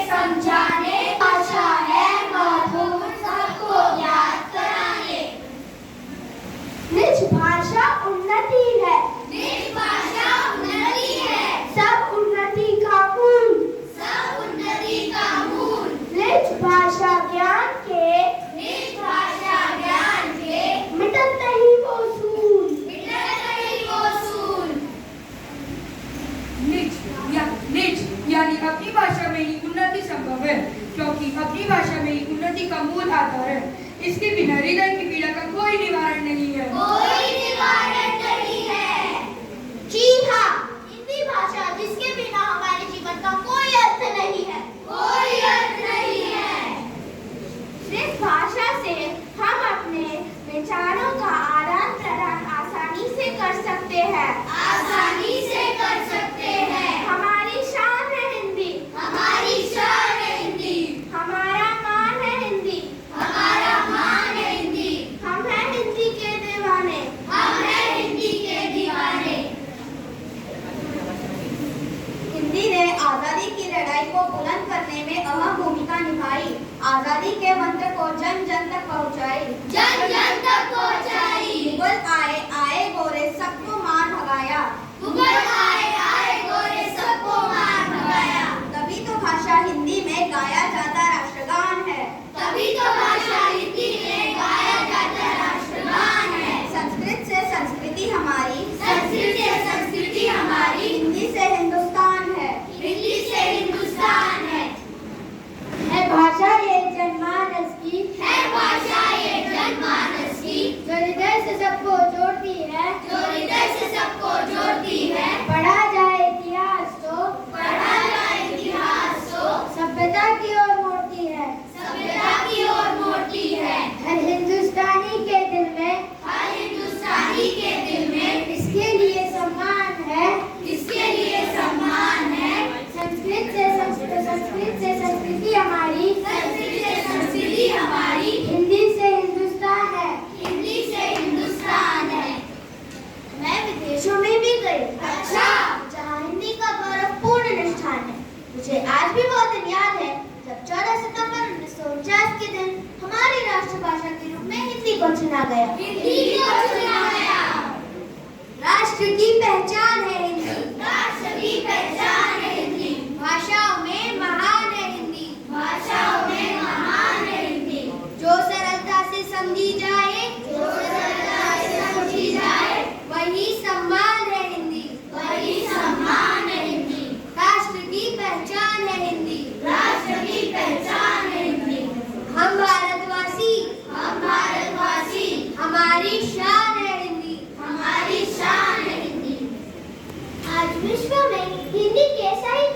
समझाने, भाषा है मधुर सबको याद कराने। निज भाषा उन्नति है, निज भाषा उन्नति है, सब उन्नति का मूल, सब उन्नति का मूल। निज भाषा ज्ञान के, निज भाषा ज्ञान के, मिटत नहीं वो सूल, मिटत नहीं वो सूल। निज यानी अपनी भाषा में ही उन्नति संभव है, क्योंकि अपनी भाषा में ही उन्नति का मूल आधार है। इसके बिना हृदय की पीड़ा का कोई निवारण नहीं है। कोई निवारण नहीं है। जी हाँ, हिंदी भाषा जिसके बिना हमारे जीवन का कोई अर्थ नहीं है, कोई अर्थ नहीं है। इस भाषा से हम अपने विचारों का आदान प्रदान आसानी से कर सकते हैं, आसानी से कर सकते हैं। हमारी शान है हिंदी, हमारी शान है हिंदी, हमारा मान है हिंदी, हमारा मान है हिंदी, हम हैं हिंदी के दीवाने। हम हैं हिंदी के दीवाने। हिंदी ने आजादी की लड़ाई को बुलंद करने में अहम भूमिका निभाई, आजादी के मंत्र को जन जन तक पहुंचाई, जन जन तक पहुंचाई। मुगल आए गोरे सबको मार भगाया, मुगल आए गोरे सबको मार भगाया। तभी तो भाषा हिंदी में गाया जाता राष्ट्रगान है, तभी तो भाषा हिंदी में गाया जाता राष्ट्रगान है। संस्कृत से संस्कृति हमारी, संस्कृत से संस्कृति हमारी, हिंदी से हिंदुस्तान है, हिंदी से हिंदुस्तान है। भाषा ये जनमानस की, है भाषा ये जनमानस की, जो हृदय से सबको जोड़ती है, जो हृदय से सबको जोड़ती है। पढ़ा जाए इतिहास तो, पढ़ा जाए इतिहास तो, सभ्यता की ओर मोड़ती है, सभ्यता की ओर मोड़ती है। हर हिंदुस्तानी के दिल में, हर हिंदुस्तानी के दिल में इसके लिए सम्मान है, इसके लिए सम्मान है। संस्कृत से संस्कृति हमारी, संस्कृत से संस्कृति हमारी, हिंदी से हिंदुस्तान है, हिंदी से हिंदुस्तान है। मैं विदेशों में भी गई, अच्छा। जहाँ हिंदी का गौरवपूर्ण अनुष्ठान है। मुझे आज भी बहुत दिन याद है जब 14 सितंबर 1949 के दिन हमारी राष्ट्रभाषा के रूप में हिंदी को चुना गया। हिंदी को चुना गया। राष्ट्र की पहचान है हिंदी, राष्ट्र की पहचान है हिंदी, भाषाओं में महान है हिंदी, भाषाओं में महान है हिंदी। जो सरलता से समझी जाए, जो सरलता से समझी जाए, वही सम्मान है हिंदी, वही सम्मान है हिंदी। राष्ट्र की पहचान है हिंदी, राष्ट्र की पहचान है हिंदी। हम भारतवासी, हम भारतवासी, हमारी शान है हिंदी, हमारी शान है हिंदी। आज विश्व में हिंदी के सही